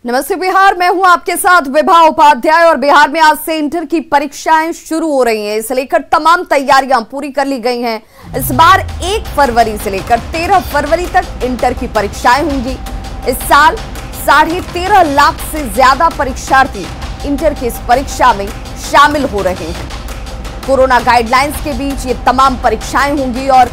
नमस्ते बिहार, मैं हूं आपके साथ विभा उपाध्याय। और बिहार में आज से इंटर की परीक्षाएं शुरू हो रही हैं। इसे लेकर तमाम तैयारियां पूरी कर ली गई हैं। इस बार 1 फरवरी से लेकर 13 फरवरी तक इंटर की परीक्षाएं होंगी। इस साल 13.5 लाख से ज्यादा परीक्षार्थी इंटर की इस परीक्षा में शामिल हो रहे हैं। कोरोना गाइडलाइंस के बीच ये तमाम परीक्षाएं होंगी और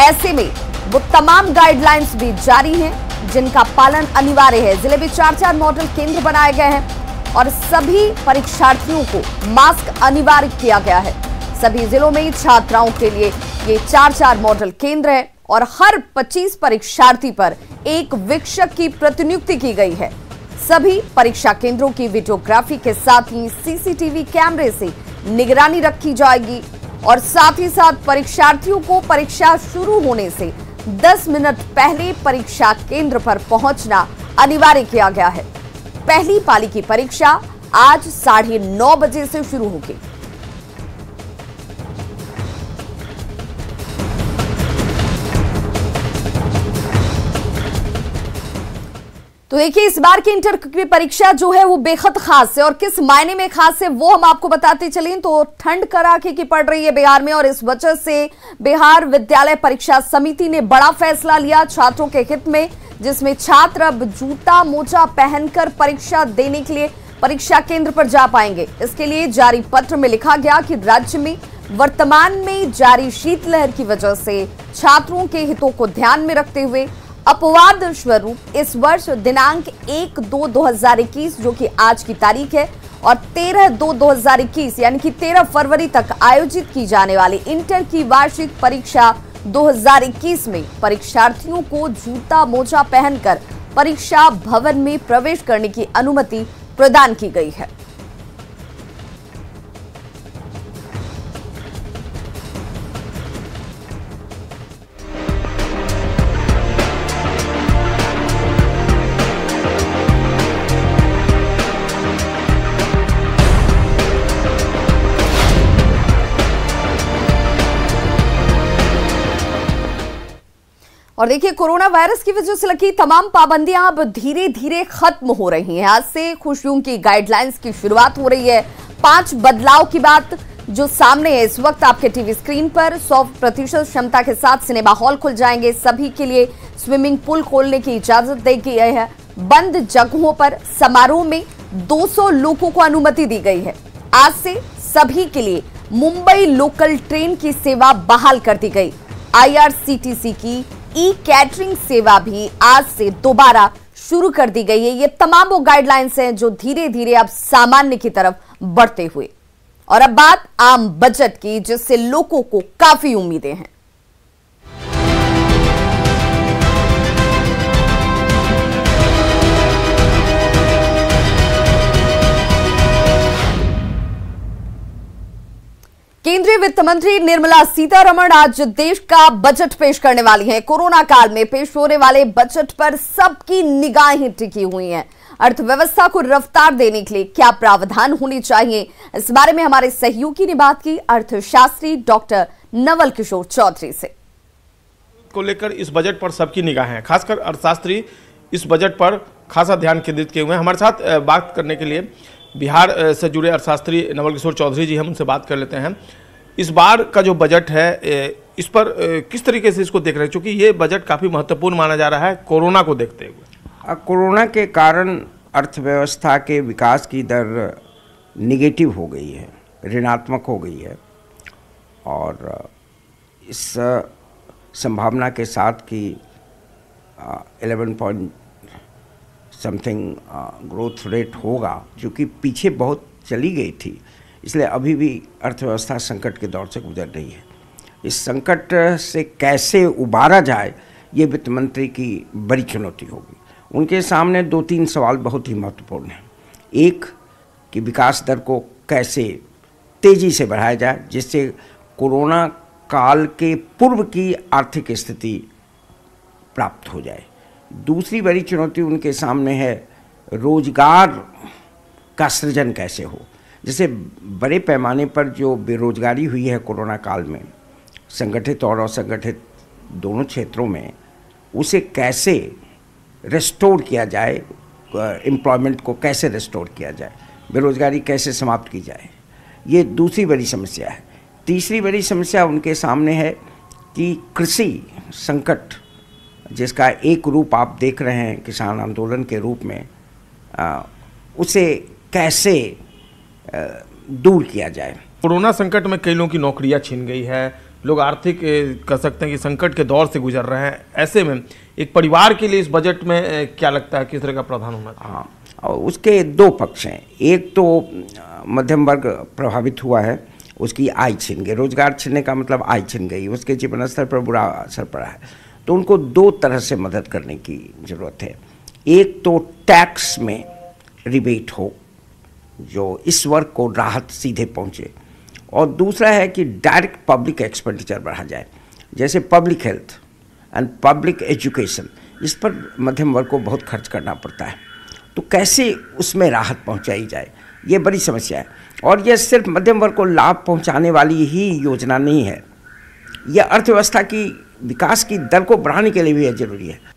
ऐसे में वो तमाम गाइडलाइंस भी जारी हैं जिनका पालन अनिवार्य है। जिले में 4 मॉडल केंद्र बनाए गए हैं और सभी परीक्षार्थियों को मास्क अनिवार्य किया गया है। सभी जिलों में छात्राओं के लिए ये 4 मॉडल केंद्र है और हर 25 परीक्षार्थी पर एक वीक्षक की प्रतिनियुक्ति की गई है। सभी परीक्षा केंद्रों की वीडियोग्राफी के साथ ही सीसीटीवी कैमरे से निगरानी रखी जाएगी और साथ ही साथ परीक्षार्थियों को परीक्षा शुरू होने से 10 मिनट पहले परीक्षा केंद्र पर पहुंचना अनिवार्य किया गया है। पहली पाली की परीक्षा आज 9:30 बजे से शुरू होगी। तो देखिए, इस बार की इंटर की परीक्षा जो है वो बेहद खास है और किस मायने में खास है वो हम आपको बताते चलें। तो ठंड कड़ाके की पड़ रही है बिहार में और इस वजह से बिहार विद्यालय परीक्षा समिति ने बड़ा फैसला लिया छात्रों के हित में, जिसमें छात्र अब जूता मोजा पहनकर परीक्षा देने के लिए परीक्षा केंद्र पर जा पाएंगे। इसके लिए जारी पत्र में लिखा गया कि राज्य में वर्तमान में जारी शीतलहर की वजह से छात्रों के हितों को ध्यान में रखते हुए अपवाद स्वरूप इस वर्ष दिनांक 1-2-2021 जो कि आज की तारीख है और 13-2-2021 यानी कि 13 फरवरी तक आयोजित की जाने वाली इंटर की वार्षिक परीक्षा 2021 में परीक्षार्थियों को जूता मोजा पहनकर परीक्षा भवन में प्रवेश करने की अनुमति प्रदान की गई है। और देखिए, कोरोना वायरस की वजह से लगी तमाम पाबंदियां अब धीरे धीरे खत्म हो रही हैं। आज से खुशियों की गाइडलाइंस की शुरुआत हो रही है। 5 बदलाव की बात जो सामने है इस वक्त आपके टीवी स्क्रीन पर। 100% क्षमता के साथ सिनेमा हॉल खुल जाएंगे। सभी के लिए स्विमिंग पूल खोलने की इजाजत दी गई है। बंद जगहों पर समारोह में 200 लोगों को अनुमति दी गई है। आज से सभी के लिए मुंबई लोकल ट्रेन की सेवा बहाल कर दी गई। IRCTC की कैटरिंग सेवा भी आज से दोबारा शुरू कर दी गई है। ये तमाम वो गाइडलाइंस हैं जो धीरे धीरे अब सामान्य की तरफ बढ़ते हुए। और अब बात आम बजट की, जिससे लोगों को काफी उम्मीदें हैं। केंद्रीय वित्त मंत्री निर्मला सीतारमण आज देश का बजट पेश करने वाली हैं। कोरोना काल में पेश होने वाले बजट पर सबकी निगाहें टिकी हुई हैं। अर्थव्यवस्था को रफ्तार देने के लिए क्या प्रावधान होने चाहिए, इस बारे में हमारे सहयोगी ने बात की अर्थशास्त्री डॉक्टर नवल किशोर चौधरी से। को लेकर इस बजट पर सबकी निगाहें हैं, खासकर अर्थशास्त्री इस बजट पर खासा ध्यान केंद्रित किए हुए हैं। हमारे साथ बात करने के लिए बिहार से जुड़े अर्थशास्त्री नवल किशोर चौधरी जी, हम उनसे बात कर लेते हैं। इस बार का जो बजट है इस पर किस तरीके से इसको देख रहे हैं, क्योंकि ये बजट काफ़ी महत्वपूर्ण माना जा रहा है कोरोना को देखते हुए। कोरोना के कारण अर्थव्यवस्था के विकास की दर निगेटिव हो गई है, ऋणात्मक हो गई है और इस संभावना के साथ कि 11 पॉइंट समथिंग ग्रोथ रेट होगा, जो कि पीछे बहुत चली गई थी, इसलिए अभी भी अर्थव्यवस्था संकट के दौर से गुजर रही है। इस संकट से कैसे उबारा जाए, ये वित्त मंत्री की बड़ी चुनौती होगी। उनके सामने 2-3 सवाल बहुत ही महत्वपूर्ण हैं। एक कि विकास दर को कैसे तेज़ी से बढ़ाया जाए जिससे कोरोना काल के पूर्व की आर्थिक स्थिति प्राप्त हो जाए। दूसरी बड़ी चुनौती उनके सामने है रोजगार का सृजन कैसे हो। जैसे बड़े पैमाने पर जो बेरोजगारी हुई है कोरोना काल में, संगठित और असंगठित दोनों क्षेत्रों में, उसे कैसे रेस्टोर किया जाए एम्प्लॉयमेंट को कैसे रिस्टोर किया जाए, बेरोजगारी कैसे समाप्त की जाए, ये दूसरी बड़ी समस्या है। तीसरी बड़ी समस्या उनके सामने है कि कृषि संकट, जिसका एक रूप आप देख रहे हैं किसान आंदोलन के रूप में, उसे कैसे दूर किया जाए। कोरोना संकट में कई लोगों की नौकरियां छीन गई है, लोग आर्थिक कह सकते हैं कि संकट के दौर से गुजर रहे हैं। ऐसे में एक परिवार के लिए इस बजट में क्या लगता है किस तरह का प्रावधान होना चाहिए? हाँ, और उसके दो पक्ष हैं। एक तो मध्यम वर्ग प्रभावित हुआ है, उसकी आय छिन गई, रोजगार छिनने का मतलब आय छिन गई, उसके जीवन स्तर पर बुरा असर पड़ा है। तो उनको दो तरह से मदद करने की ज़रूरत है। एक तो टैक्स में रिबेट हो जो इस वर्ग को राहत सीधे पहुँचे, और दूसरा है कि डायरेक्ट पब्लिक एक्सपेंडिचर बढ़ा जाए, जैसे public health and public education. इस पर मध्यम वर्ग को बहुत खर्च करना पड़ता है, तो कैसे उसमें राहत पहुंचाई जाए, ये बड़ी समस्या है। और यह सिर्फ मध्यम वर्ग को लाभ पहुंचाने वाली ही योजना नहीं है, यह अर्थव्यवस्था की विकास की दर को बढ़ाने के लिए भी जरूरी है।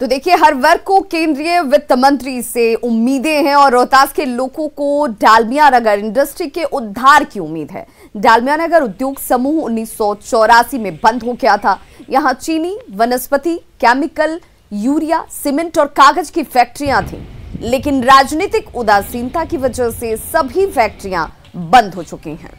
तो देखिए, हर वर्ग को केंद्रीय वित्त मंत्री से उम्मीदें हैं और रोहतास के लोगों को डालमिया नगर इंडस्ट्री के उद्धार की उम्मीद है। डालमिया नगर उद्योग समूह 1984 में बंद हो गया था। यहां चीनी, वनस्पति, केमिकल, यूरिया, सीमेंट और कागज की फैक्ट्रियां थीं, लेकिन राजनीतिक उदासीनता की वजह से सभी फैक्ट्रियां बंद हो चुकी हैं।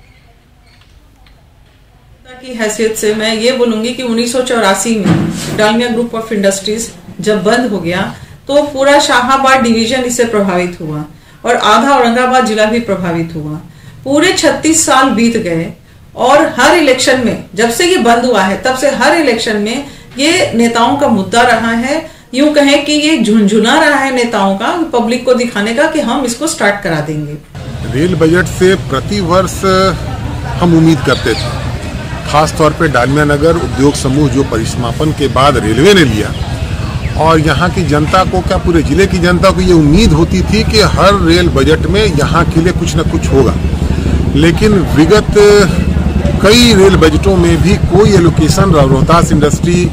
की हैसियत से मैं ये बोलूंगी कि 1984 में डालमिया ग्रुप ऑफ इंडस्ट्रीज जब बंद हो गया तो पूरा शाहाबाद डिवीजन इससे प्रभावित हुआ और आधा औरंगाबाद जिला भी प्रभावित हुआ। पूरे 36 साल बीत गए और हर इलेक्शन में, जब से ये बंद हुआ है तब से हर इलेक्शन में ये नेताओं का मुद्दा रहा है। यूं कहें कि ये झुंझुना रहा है नेताओं का, पब्लिक को दिखाने का कि हम इसको स्टार्ट करा देंगे। रेल बजट से प्रति वर्ष हम उम्मीद करते थे, खास तौर पे डालमिया नगर उद्योग समूह जो परिसमापन के बाद रेलवे ने लिया, और यहाँ की जनता को, क्या पूरे जिले की जनता को ये उम्मीद होती थी कि हर रेल बजट में यहाँ के लिए कुछ न कुछ होगा। लेकिन विगत कई रेल बजटों में भी कोई एलोकेशन रोहतास इंडस्ट्री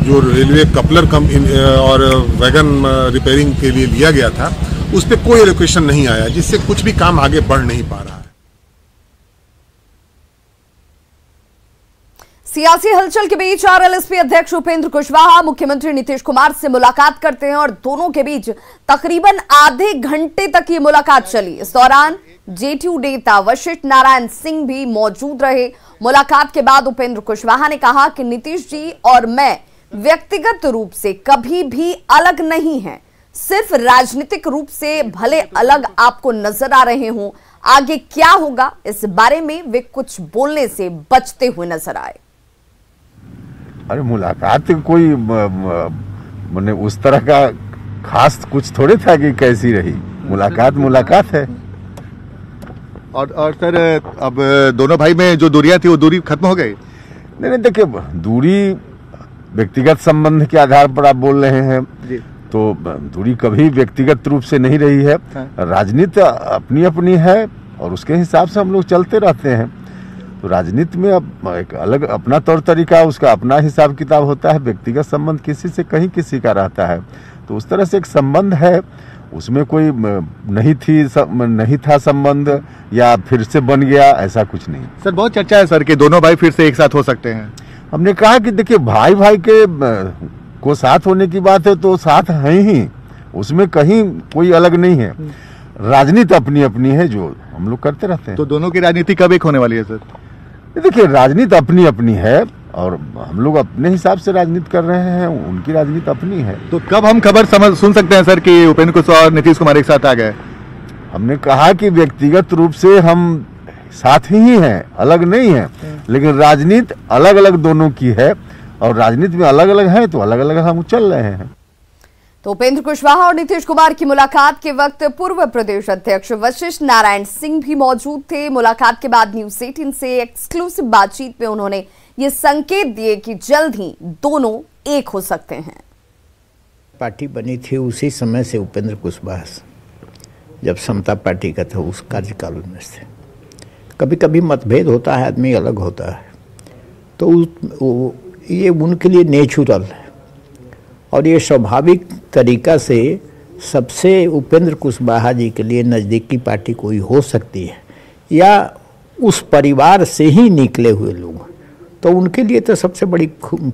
जो रेलवे कपलर और वैगन रिपेयरिंग के लिए लिया गया था, उस पर कोई एलोकेशन नहीं आया, जिससे कुछ भी काम आगे बढ़ नहीं पा रहा है। सियासी हलचल के बीच आरएलएसपी अध्यक्ष उपेंद्र कुशवाहा मुख्यमंत्री नीतीश कुमार से मुलाकात करते हैं और दोनों के बीच तकरीबन आधे घंटे तक ये मुलाकात चली। इस दौरान जेडीयू नेता वशिष्ठ नारायण सिंह भी मौजूद रहे। मुलाकात के बाद उपेंद्र कुशवाहा ने कहा कि नीतीश जी और मैं व्यक्तिगत रूप से कभी भी अलग नहीं हैं, सिर्फ राजनीतिक रूप से भले अलग आपको नजर आ रहे हों, आगे क्या होगा इस बारे में वे कुछ बोलने से बचते हुए नजर आए। अरे मुलाकात कोई मैंने उस तरह का खास कुछ थोड़े था कि कैसी रही, मुलाकात है। और सर, अब दोनों भाई में जो दूरियां थी वो दूरी खत्म हो गई? नहीं, देखिए, दूरी व्यक्तिगत संबंध के आधार पर आप बोल रहे हैं जी। तो दूरी कभी व्यक्तिगत रूप से नहीं रही है। राजनीति अपनी अपनी है और उसके हिसाब से हम लोग चलते रहते हैं। तो राजनीति में अब एक अलग अपना तौर तरीका, उसका अपना हिसाब किताब होता है। व्यक्तिगत संबंध किसी से कहीं किसी का रहता है, तो उस तरह से एक संबंध है, उसमें कोई नहीं था संबंध या फिर से बन गया, ऐसा कुछ नहीं। सर, बहुत चर्चा है सर कि दोनों भाई फिर से एक साथ हो सकते हैं। हमने कहा कि देखिए, भाई के को साथ होने की बात है तो साथ हैं ही, उसमें कहीं कोई अलग नहीं है। राजनीति अपनी अपनी है जो हम लोग करते रहते हैं। तो दोनों की राजनीति कब एक होने वाली है सर? देखिए, राजनीति अपनी अपनी है और हम लोग अपने हिसाब से राजनीति कर रहे हैं, उनकी राजनीति अपनी है। तो कब हम खबर सुन सकते हैं सर कि उपेंद्र कुशवाहा और नीतीश कुमार एक साथ आ गए? हमने कहा कि व्यक्तिगत रूप से हम साथ ही हैं, अलग नहीं है, लेकिन राजनीति अलग अलग दोनों की है और राजनीति में अलग अलग है, तो अलग अलग हम चल रहे हैं। तो उपेंद्र कुशवाहा और नीतीश कुमार की मुलाकात के वक्त पूर्व प्रदेश अध्यक्ष वशिष्ठ नारायण सिंह भी मौजूद थे। मुलाकात के बाद न्यूज़ 18 से एक्सक्लूसिव बातचीत में उन्होंने ये संकेत दिए कि जल्द ही दोनों एक हो सकते हैं। पार्टी बनी थी उसी समय से उपेंद्र कुशवाहा जब समता पार्टी का था उस कार्यकाल में से कभी कभी मतभेद होता है, आदमी अलग होता है, तो ये उनके लिए नेचुरल है और ये स्वाभाविक तरीका से सबसे उपेंद्र कुशवाहा जी के लिए नज़दीकी पार्टी कोई हो सकती है या उस परिवार से ही निकले हुए लोग, तो उनके लिए तो सबसे बड़ी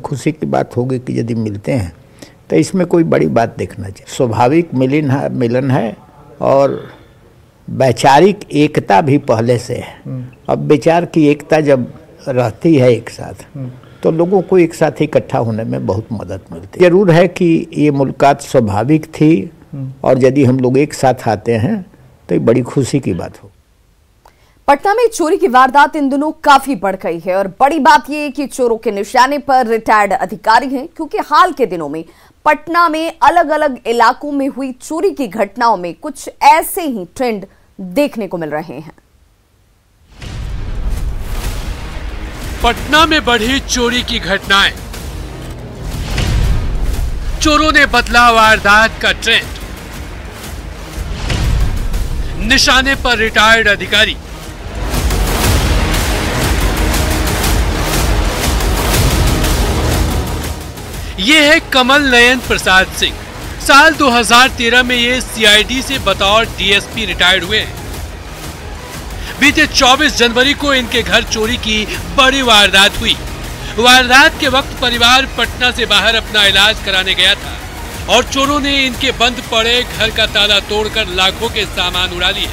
खुशी की बात होगी कि यदि मिलते हैं तो इसमें कोई बड़ी बात देखना चाहिए। स्वाभाविक मिलन है और वैचारिक एकता भी पहले से है। अब विचार की एकता जब रहती है एक साथ तो लोगों को एक साथ इकट्ठा होने में बहुत मदद मिलती है। जरूर है कि ये मुलाकात स्वाभाविक थी और यदि हम लोग एक साथ आते हैं तो ये बड़ी खुशी की बात हो। पटना में चोरी की वारदात इन दिनों काफी बढ़ गई है और बड़ी बात यह है कि चोरों के निशाने पर रिटायर्ड अधिकारी हैं, क्योंकि हाल के दिनों में पटना में अलग अलग इलाकों में हुई चोरी की घटनाओं में कुछ ऐसे ही ट्रेंड देखने को मिल रहे हैं। पटना में बढ़ी चोरी की घटनाएं, चोरों ने बदला वारदात का ट्रेंड, निशाने पर रिटायर्ड अधिकारी। ये है कमल नयन प्रसाद सिंह। साल 2013 में ये सीआईडी से बतौर डीएसपी रिटायर्ड हुए हैं। बीते 24 जनवरी को इनके घर चोरी की बड़ी वारदात हुई। वारदात के वक्त परिवार पटना से बाहर अपना इलाज कराने गया था और चोरों ने इनके बंद पड़े घर का ताला तोड़कर लाखों के सामान उड़ा लिए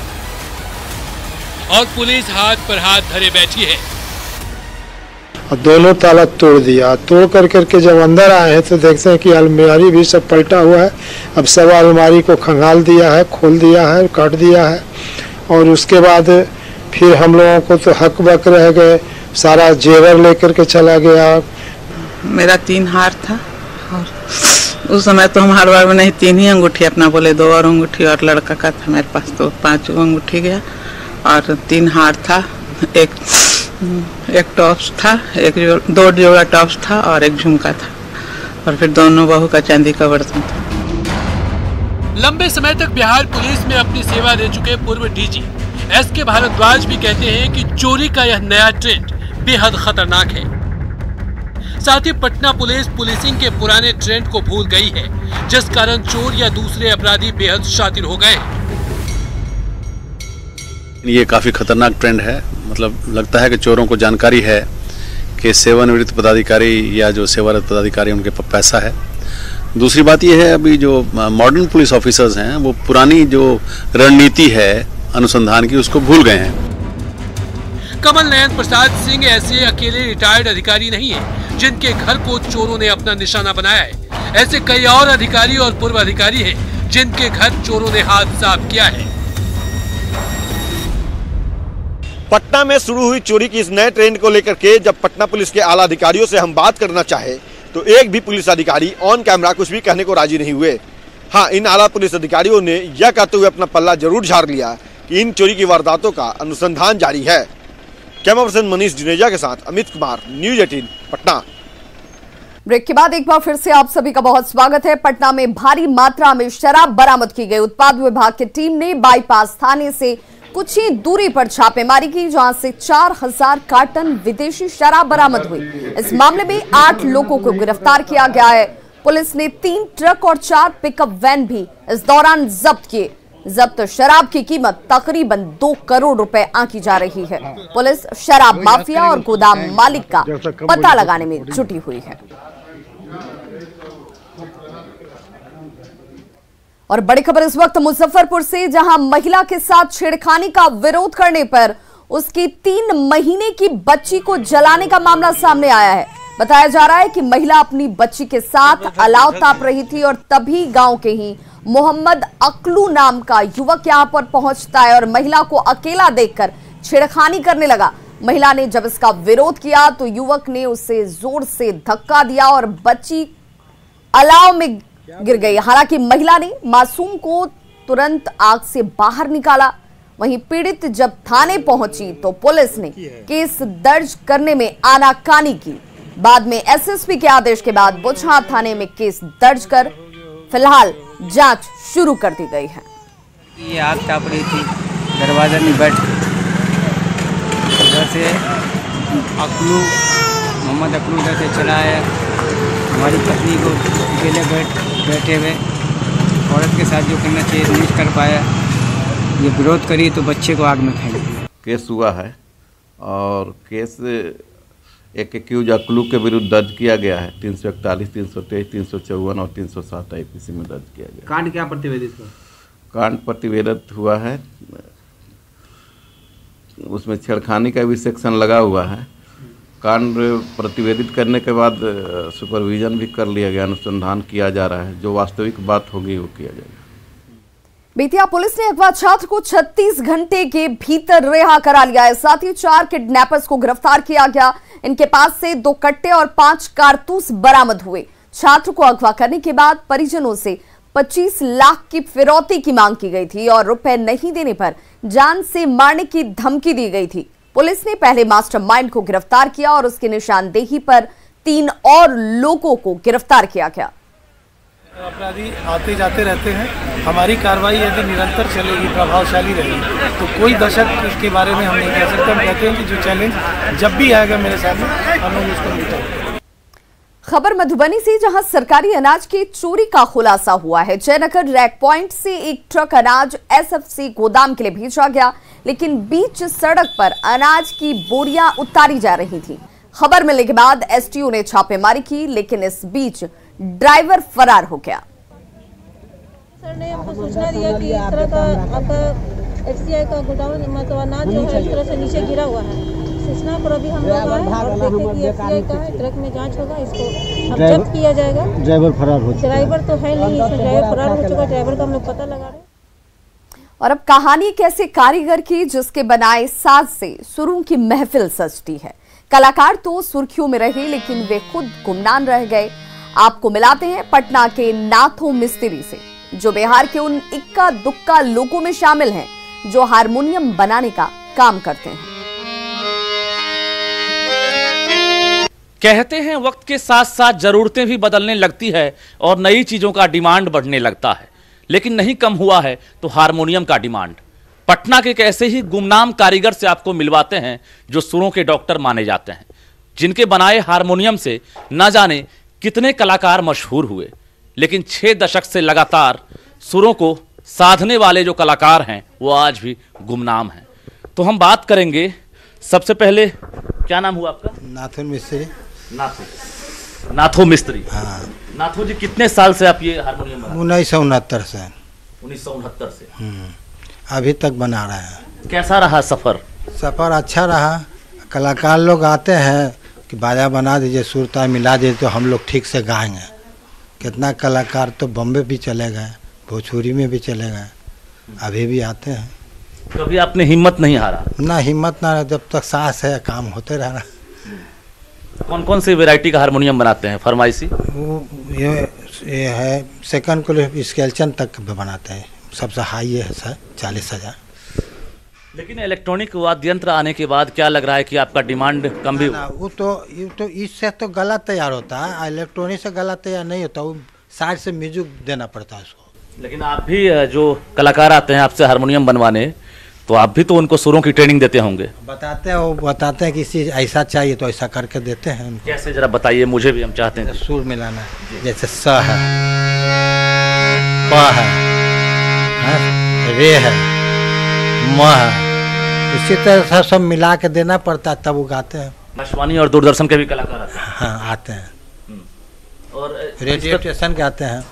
और पुलिस हाथ पर हाथ धरे बैठी है। और दोनों ताला तोड़ दिया। तोड़ करके जब अंदर आए हैं तो देखते हैं कि अलमारी भी सब पलटा हुआ है। अब सब अलमारी को खंगाल दिया है, खोल दिया है, काट दिया है और उसके बाद फिर हम लोगों को तो हक बक रह गए। सारा जेवर लेकर के चला गया। मेरा 3 हार था और उस समय तो हम हार बार में नहीं 3 ही अंगूठी अपना बोले, 2 और अंगूठी और लड़का का था मेरे पास तो 5 अंगूठी गया और 3 हार था, एक टॉप्स था, 2 जोड़ा टॉप्स था और एक झुमका था और फिर दोनों बहू का चांदी का बर्तन था। लंबे समय तक बिहार पुलिस में अपनी सेवा दे चुके पूर्व डीजी एसके भारद्वाज भी कहते हैं कि चोरी का यह नया ट्रेंड बेहद खतरनाक है। साथ ही पटना पुलिस पुलिसिंग के पुराने ट्रेंड को भूल गई है, जिस कारण चोर या दूसरे अपराधी बेहद शातिर हो गए। ये काफी खतरनाक ट्रेंड है। मतलब लगता है कि चोरों को जानकारी है कि सेवानिवृत्त पदाधिकारी या जो सेवारत पदाधिकारी उनके पास पैसा है। दूसरी बात यह है अभी जो मॉडर्न पुलिस ऑफिसर्स हैं वो पुरानी जो रणनीति है अनुसंधान की उसको भूल गए हैं। कमल नयन प्रसाद सिंह ऐसे अकेले रिटायर्ड अधिकारी नहीं है जिनके घर को चोरों ने अपना निशाना बनाया है। ऐसे कई और अधिकारी और पूर्व अधिकारी हैं जिनके घर चोरों ने हाथ साफ किया है। पटना में शुरू हुई चोरी की इस नए ट्रेंड को लेकर के जब पटना पुलिस के आला अधिकारियों से हम बात करना चाहे तो एक भी पुलिस अधिकारी ऑन कैमरा कुछ भी कहने को राजी नहीं हुए। हाँ, इन आला पुलिस अधिकारियों ने यह कहते हुए अपना पल्ला जरूर झाड़ लिया कि इन चोरी की वारदातों का अनुसंधान जारी है। कैमरा पर्सन मनीष जुनेजा के साथ अमित कुमार, न्यूज 18 पटना। ब्रेक के बाद एक बार फिर से आप सभी का बहुत स्वागत है। पटना में भारी मात्रा में शराब बरामद की गई। उत्पाद विभाग की टीम ने बाईपास थाने से कुछ ही दूरी पर छापेमारी की, जहां से 4000 कार्टन विदेशी शराब बरामद हुई। इस मामले में 8 लोगों को गिरफ्तार किया गया है। पुलिस ने 3 ट्रक और 4 पिकअप वैन भी इस दौरान जब्त किए। जब्त शराब की कीमत तकरीबन 2 करोड़ रुपए आंकी जा रही है। पुलिस शराब माफिया और गोदाम मालिक का पता लगाने में जुटी हुई है। और बड़ी खबर इस वक्त मुजफ्फरपुर से, जहां महिला के साथ छेड़खानी का विरोध करने पर उसकी 3 महीने की बच्ची को जलाने का मामला सामने आया है। बताया जा रहा है कि महिला अपनी बच्ची के साथ अलाव ताप रही थी और तभी गांव के ही मोहम्मद अकलू नाम का युवक यहां पर पहुंचता है और महिला को अकेला देखकर छेड़खानी करने लगा। महिला ने जब इसका विरोध किया तो युवक ने उसे जोर से धक्का दिया और बच्ची अलाव में गिर गई। हालांकि महिला ने मासूम को तुरंत आग से बाहर निकाला। वहीं पीड़ित जब थाने पहुंची तो पुलिस ने केस दर्ज करने में आनाकानी की। बाद में एसएसपी के आदेश के बाद बुचहां थाने में केस दर्ज कर फिलहाल जांच शुरू कर दी गई है। ये आग ताप रही थी, दरवाजा में बैठ उधर से मोहम्मद अकलू उधर से चला आया। हमारी पत्नी को अकेले बैठे हुए औरत के साथ जो करना चाहिए नहीं कर पाया, ये विरोध करी तो बच्चे को आग में फेंक दिया। केस हुआ है और केस एक एक्यूज अकलू के विरुद्ध दर्ज किया गया है। 341, 323, 354 और 307 IPC में दर्ज किया गया। कांड क्या प्रतिवेदित हुआ? कांड प्रतिवेदित हुआ है, उसमें छेड़खानी का भी सेक्शन लगा हुआ है। कांड प्रतिवेदित करने के बाद सुपरविजन भी कर लिया गया, अनुसंधान किया जा रहा है, जो वास्तविक बात होगी वो किया जाएगा। बेतिया पुलिस ने अगवा छात्र को 36 घंटे के भीतर रिहा करा लिया है। साथ ही 4 किडनैपर्स को गिरफ्तार किया गया। इनके पास से 2 कट्टे और 5 कारतूस बरामद हुए। छात्र को अगवा करने के बाद परिजनों से 25 लाख की फिरौती की मांग की गई थी और रुपए नहीं देने पर जान से मारने की धमकी दी गई थी। पुलिस ने पहले मास्टरमाइंड को गिरफ्तार किया और उसकी निशानदेही पर 3 और लोगों को गिरफ्तार किया गया। अपराधी आते जाते रहते हैं। हमारी कार्रवाई यदि निरंतर चलेगी, प्रभावशाली रहेगी, तो कोई दशक इसके बारे में हम नहीं कह सकते। हम कहते हैं कि जो चैलेंज जब भी आएगा मेरे सामने, हम लोग उसको निपटाएंगे। खबर मधुबनी से, जहां सरकारी अनाज की चोरी का खुलासा हुआ है। जयनगर रैक पॉइंट से एक ट्रक अनाज SFC गोदाम के लिए भेजा गया, लेकिन बीच सड़क पर अनाज की बोरियां उतारी जा रही थी। खबर मिलने के बाद STO ने छापेमारी की, लेकिन इस बीच ड्राइवर फरार हो गया। सर ने हमको सूचना दिया कि इस तरह का आपका FCI का गोडाउन मतलब अनाज जो है इस तरह से नीचे गिरा हुआ है। सूचना पर अभी हम लोग आए और देखे कि FCI का है, ट्रक में जांच होगा, इसको अब जब्त किया जाएगा। ड्राइवर फरार हो चुका, ड्राइवर तो है नहीं, इसमें ड्राइवर फरार हो चुका। ड्राइवर का हम लोग पता लगा रहे हैं। और अब कहानी एक ऐसे कारीगर की जिसके बनाए साज से सुरों की महफिल सजती है। कलाकार तो सुर्खियों में रहे, लेकिन वे खुद गुमनाम रह गए। आपको मिलाते हैं पटना के नाथो मिस्त्री से, जो बिहार के उन इक्का दुक्का लोगों में शामिल हैं जो हारमोनियम बनाने का काम करते हैं। कहते हैं वक्त के साथ साथ जरूरतें भी बदलने लगती है और नई चीजों का डिमांड बढ़ने लगता है, लेकिन नहीं कम हुआ है तो हारमोनियम का डिमांड। पटना के एक ऐसे ही गुमनाम कारीगर से आपको मिलवाते हैं जो सुरों के डॉक्टर माने जाते हैं, जिनके बनाए हारमोनियम से न जाने कितने कलाकार मशहूर हुए, लेकिन 6 दशक से लगातार सुरों को साधने वाले जो कलाकार हैं वो आज भी गुमनाम हैं। तो हम बात करेंगे, सबसे पहले क्या नाम हुआ आपका? नाथो मिस्त्री। नाथो मिस्त्री। हाँ। नाथो जी, कितने साल से आप ये हारमोनियम बना? 1969 से। 1969 से अभी तक बना रहे हैं। कैसा रहा सफर? सफर अच्छा रहा। कलाकार लोग आते हैं कि बाजा बना दीजिए, सुर ताल मिला दीजिए तो हम लोग ठीक से गाएंगे। कितना कलाकार तो बम्बे भी चले गए, भोजपुरी में भी चले गए, अभी भी आते हैं। कभी आपने हिम्मत नहीं हारा? ना हिम्मत ना, जब तक सांस है काम होते रहना। कौन कौन सी वैरायटी का हारमोनियम बनाते हैं फरमाइशी? ये है सेकंड को स्केलचन तक बनाते हैं, सबसे हाई है सर 40,000। लेकिन इलेक्ट्रॉनिक वाद्य यंत्र आने के बाद क्या लग रहा है कि आपका डिमांड कम भी हुआ? वो तो इससे तो गला तैयार होता है, इलेक्ट्रॉनिक से गला तैयार नहीं होता, वो साइड से म्यूजिक देना पड़ता है उसको। लेकिन आप भी जो कलाकार आते हैं आपसे हारमोनियम बनवाने, तो आप भी तो उनको सुरों की ट्रेनिंग देते होंगे? बताते हैं, वो बताते हैं कि इसी ऐसा चाहिए तो ऐसा करके देते हैं उनको। कैसे, जरा बताइए, मुझे भी, हम चाहते हैं। सुर मिलाना, जैसे स है, प है, रे है, म है, इसी तरह सब मिला के देना पड़ता है, तब वो गाते हैं। आकाशवाणी और दूरदर्शन के भी कलाकार आते हैं? हाँ आते हैं, और रेडियो स्टेशन के आते हैं,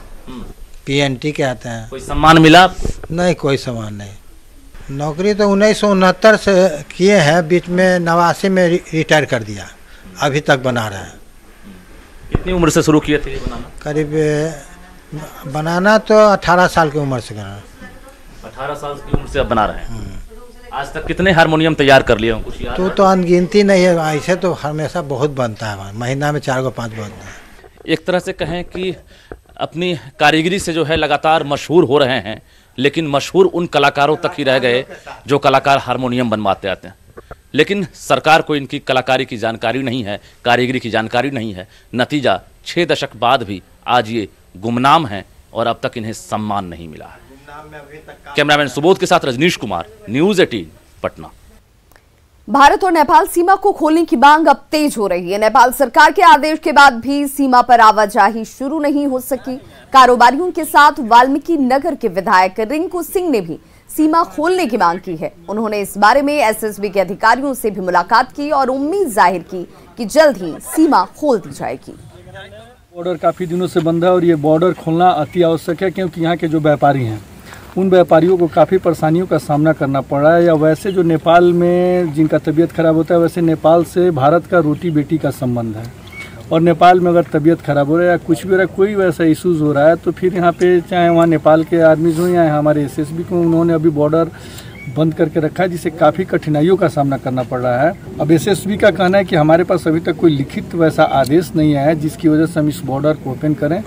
PNT के आते हैं। कोई सम्मान मिला? नहीं, कोई सम्मान नहीं। नौकरी तो 1969 से किए हैं, बीच में 89 में रिटायर कर दिया, अभी तक बना रहे हैं। कितनी उम्र से शुरू किए थे बनाना? करीब बनाना तो 18 साल की उम्र से करना। 18 साल की उम्र से अब बना रहे हैं। आज तक कितने हारमोनियम तैयार कर लिए कुछ याद? तो अनगिनती नहीं है, ऐसे तो हमेशा बहुत बनता है, महीना में 4-5 बनता है। एक तरह से कहें कि अपनी कारीगरी से जो है लगातार मशहूर हो रहे हैं, लेकिन मशहूर उन कलाकारों तक ही रह गए जो कलाकार हारमोनियम बनवाते आते हैं। लेकिन सरकार को इनकी कलाकारी की जानकारी नहीं है, कारीगरी की जानकारी नहीं है। नतीजा 6 दशक बाद भी आज ये गुमनाम हैं और अब तक इन्हें सम्मान नहीं मिला है। कैमरामैन सुबोध के साथ रजनीश कुमार, न्यूज़ 18 पटना। भारत और नेपाल सीमा को खोलने की मांग अब तेज हो रही है। नेपाल सरकार के आदेश के बाद भी सीमा पर आवाजाही शुरू नहीं हो सकी। कारोबारियों के साथ वाल्मीकि नगर के विधायक रिंकू सिंह ने भी सीमा खोलने की मांग की है। उन्होंने इस बारे में एसएसबी के अधिकारियों से भी मुलाकात की और उम्मीद जाहिर की कि जल्द ही सीमा खोल दी जाएगी। बॉर्डर काफ़ी दिनों से बंद है और ये बॉर्डर खोलना अति आवश्यक है, क्योंकि यहाँ के जो व्यापारी हैं उन व्यापारियों को काफ़ी परेशानियों का सामना करना पड़ रहा है। या वैसे जो नेपाल में जिनका तबीयत खराब होता है, वैसे नेपाल से भारत का रोटी बेटी का संबंध है और नेपाल में अगर तबीयत खराब हो रहा है या कुछ भी हो रहा है, कोई वैसा इशूज़ हो रहा है, तो फिर यहाँ पे चाहे वहाँ नेपाल के आर्मीज हों या हमारे एसएसबी को, उन्होंने अभी बॉर्डर बंद करके रखा है, जिससे काफ़ी कठिनाइयों का सामना करना पड़ रहा है। अब एसएसबी का कहना है कि हमारे पास अभी तक कोई लिखित वैसा आदेश नहीं आया है जिसकी वजह से हम इस बॉर्डर को ओपन करें।